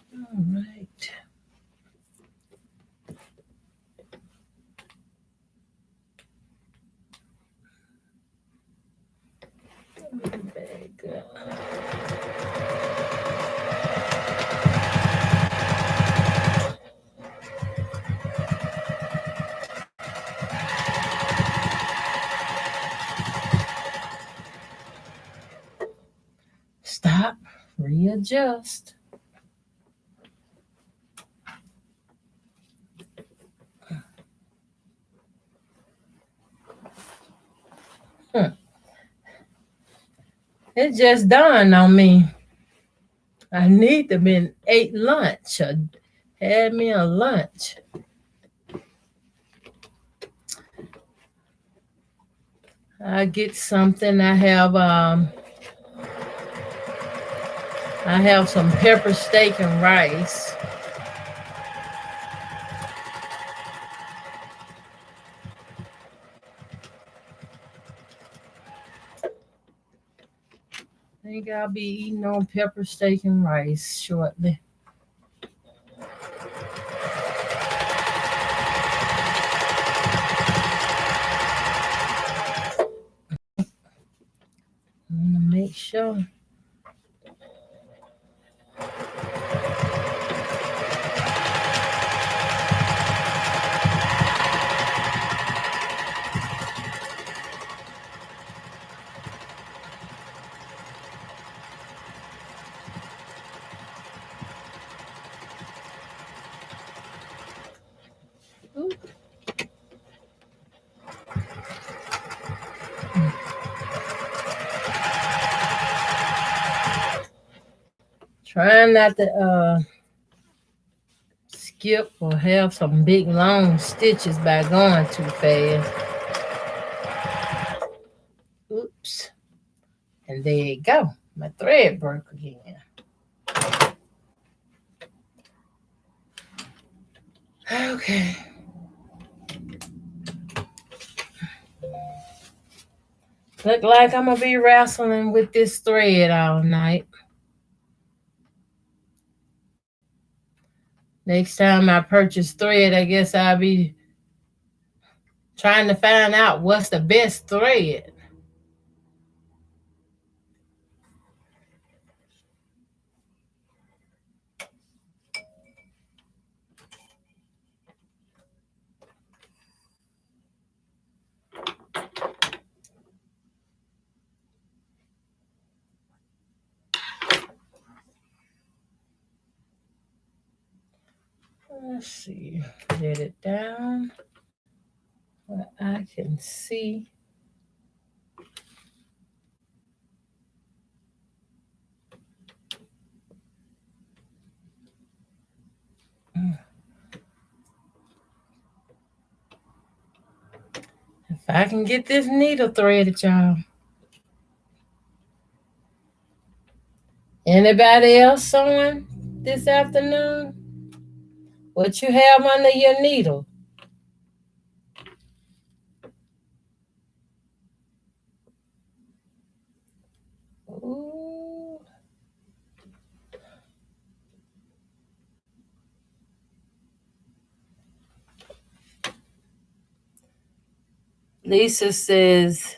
All right. Very good. Stop, readjust. It just dawned on me, I need to been ate lunch or had me a lunch. I get something. I have some pepper steak and rice. I think I'll be eating on pepper steak and rice shortly. I want to make sure. Trying not to skip or have some big long stitches by going too fast. Oops. And there you go. My thread broke again. Okay. Look like I'm going to be wrestling with this thread all night. Next time I purchase thread, I guess I'll be trying to find out what's the best thread. Let's see. Get it down where I can see. If I can get this needle threaded, y'all. Anybody else sewing this afternoon? What you have under your needle? Ooh. Lisa says,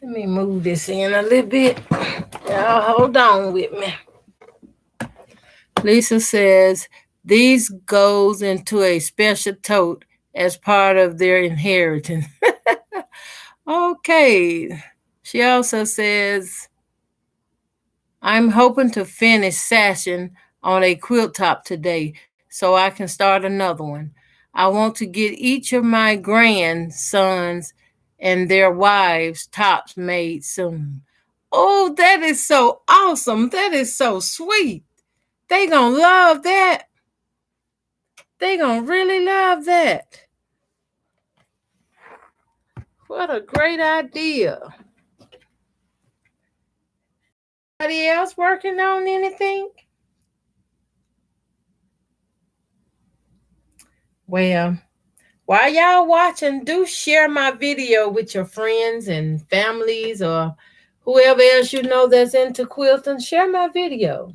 let me move this in a little bit. Y'all hold on with me. Lisa says, these goes into a special tote as part of their inheritance. Okay. She also says, I'm hoping to finish sashing on a quilt top today so I can start another one. I want to get each of my grandsons and their wives tops made soon. Oh, that is so awesome. That is so sweet. They gonna love that. They gonna really love that. What a great idea. Anybody else working on anything? Well, while y'all watching, do share my video with your friends and families or whoever else you know that's into quilting. Share my video.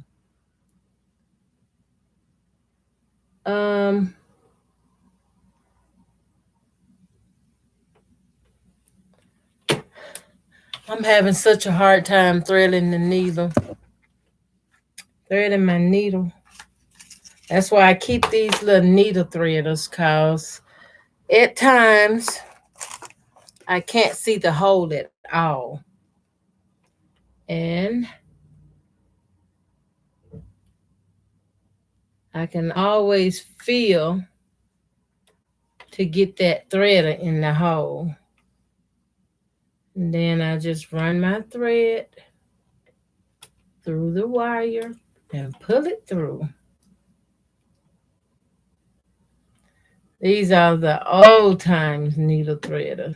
I'm having such a hard time threading the needle. Threading my needle. That's why I keep these little needle threaders, cause at times I can't see the hole at all. And I can always feel to get that threader in the hole. And then I just run my thread through the wire and pull it through. These are the old times needle threader.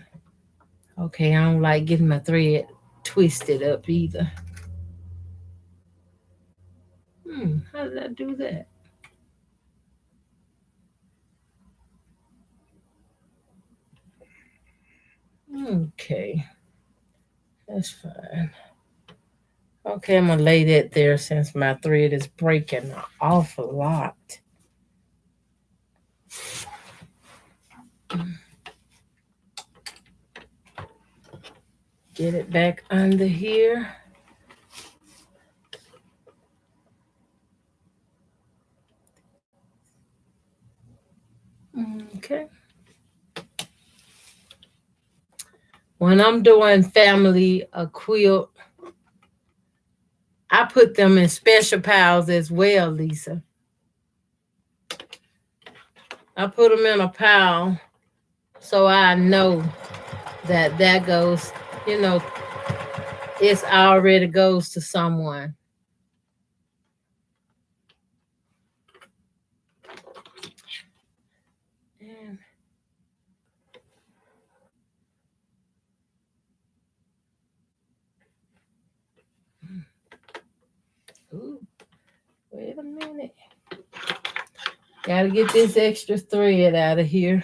Okay, I don't like getting my thread twisted up either. How did I do that? Okay, that's fine. Okay, I'm gonna lay that there since my thread is breaking an awful lot. Get it back under here. Okay. When I'm doing family a quilt, I put them in special piles as well, Lisa. I put them in a pile so I know that goes, it's already goes to someone. And Wait a minute. Gotta get this extra thread out of here.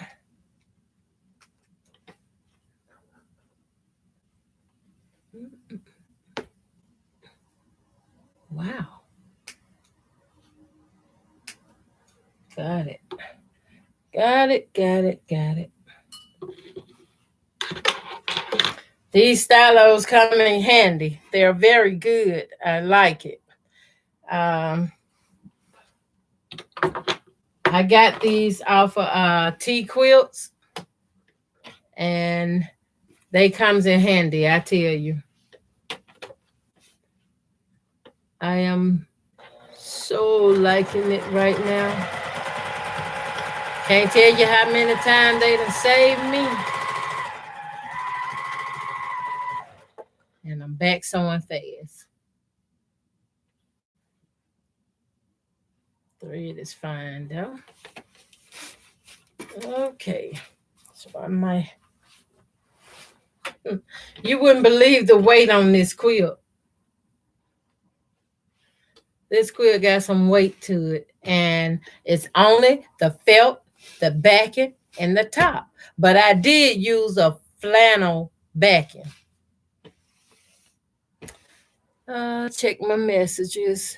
Wow. Got it. Got it, got it, got it. These stylos come in handy. They're very good. I like it. I got these off of Quilts, and they comes in handy, I tell you. I am so liking it right now. Can't tell you how many times they done saved me. And I'm back sewing fast. Thread is fine though. Okay. So I might. You wouldn't believe the weight on this quilt. This quilt got some weight to it. And it's only the felt, the backing, and the top. But I did use a flannel backing. Check my messages.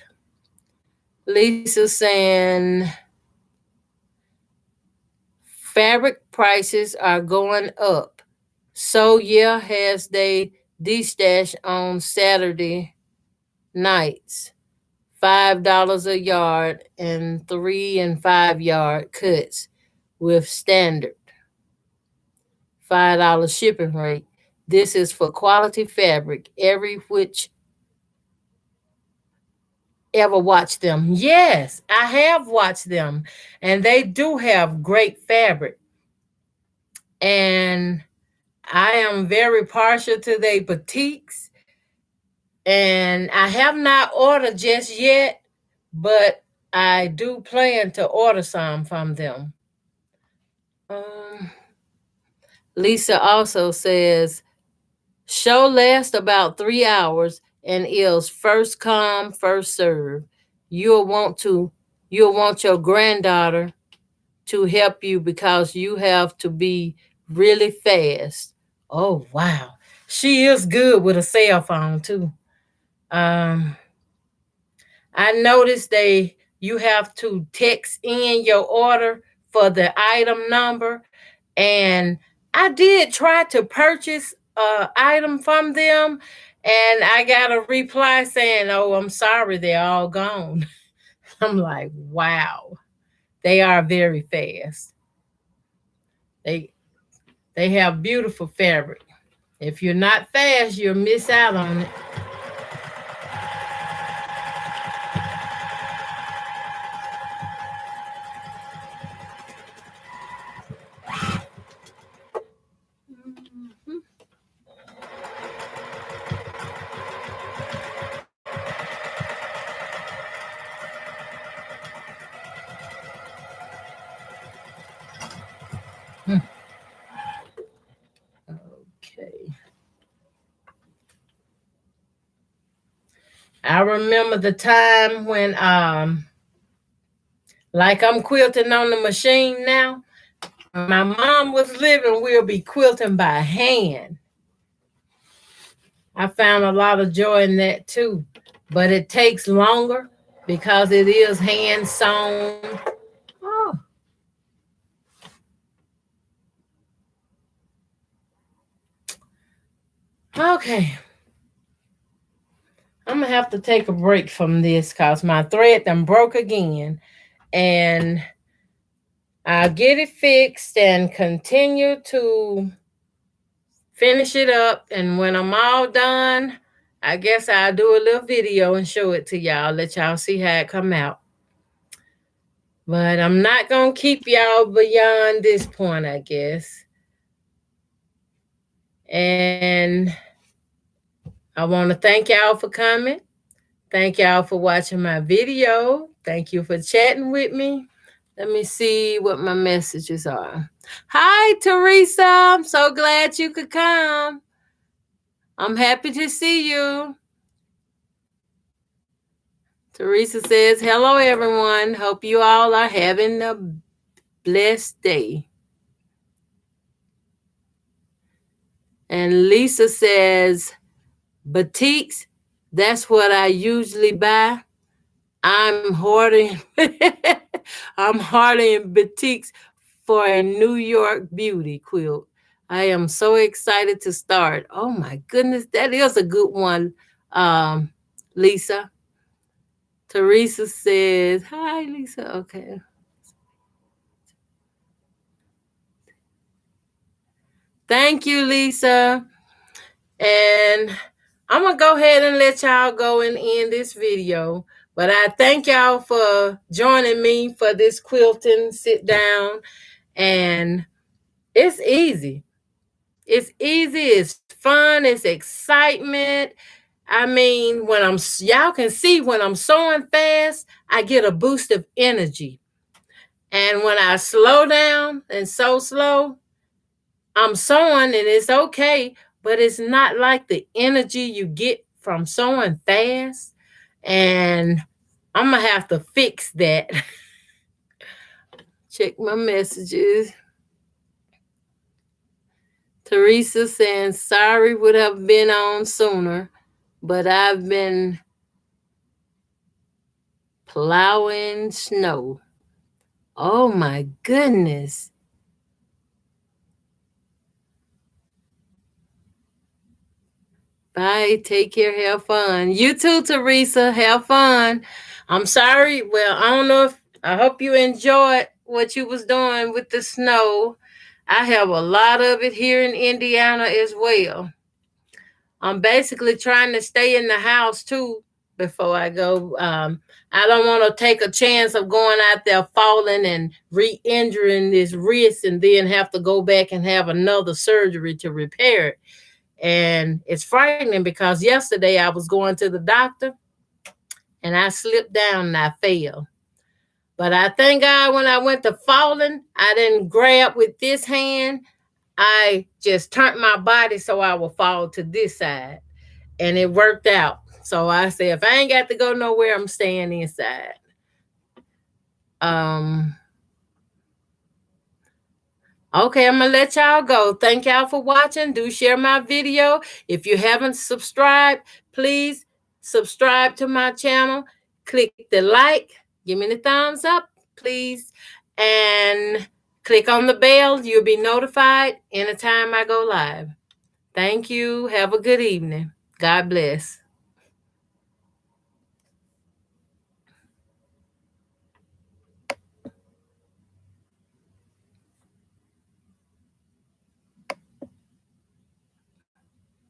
Lisa saying fabric prices are going up. So yeah, has they de-stash on Saturday nights. $5 a yard and 3 and 5 yard cuts with standard $5 shipping rate. This is for quality fabric. Every which ever watched them. Yes, I have watched them, and they do have great fabric. And I am very partial to their boutiques, and I have not ordered just yet, but I do plan to order some from them. Lisa also says, show lasts about 3 hours and is first come, first serve. You'll want your granddaughter to help you because you have to be really fast. Oh wow. She is good with a cell phone too. I noticed you have to text in your order for the item number, and I did try to purchase an item from them, and I got a reply saying, "Oh, I'm sorry, they're all gone." I'm like, wow, they are very fast. They have beautiful fabric. If you're not fast, you'll miss out on it. Okay. I remember the time when like I'm quilting on the machine now. When my mom was living, we'll be quilting by hand. I found a lot of joy in that too, but it takes longer because it is hand sewn. Oh. Okay. I'm gonna have to take a break from this because my thread done broke again, and I'll get it fixed and continue to finish it up. And when I'm all done, I guess I'll do a little video and show it to y'all, let y'all see how it come out. But I'm not gonna keep y'all beyond this point, I guess. And I want to thank y'all for coming. Thank y'all for watching my video. Thank you for chatting with me. Let me see what my messages are. Hi, Teresa. I'm so glad you could come. I'm happy to see you. Teresa says, hello, everyone. Hope you all are having a blessed day. And Lisa says, boutiques, that's what I usually buy. I'm hoarding I'm hoarding boutiques for a New York beauty quilt. I am so excited to start. Oh my goodness, that is a good one, Lisa. Teresa says, hi, Lisa. Okay. Thank you, Lisa. And I'm going to go ahead and let y'all go and end this video. But I thank y'all for joining me for this quilting sit down. And it's easy. It's easy. It's fun. It's excitement. I mean, y'all can see when I'm sewing fast, I get a boost of energy. And when I slow down and sew slow, I'm sewing and it's okay, but it's not like the energy you get from sewing fast. And I'm going to have to fix that. Check my messages. Teresa saying, sorry, would have been on sooner, but I've been plowing snow. Oh my goodness. Bye. Take care. Have fun. You too, Teresa. Have fun. I'm sorry. Well, I don't know if I hope you enjoyed what you was doing with the snow. I have a lot of it here in Indiana as well. I'm basically trying to stay in the house too before I go. I don't want to take a chance of going out there falling and re-injuring this wrist and then have to go back and have another surgery to repair it. And it's frightening because yesterday I was going to the doctor and I slipped down and I fell. But I thank God when I went to falling, I didn't grab with this hand. I just turned my body so I would fall to this side. And it worked out. So I said, if I ain't got to go nowhere, I'm staying inside. Okay, I'm going to let y'all go. Thank y'all for watching. Do share my video. If you haven't subscribed, please subscribe to my channel. Click the like. Give me the thumbs up, please. And click on the bell. You'll be notified anytime I go live. Thank you. Have a good evening. God bless.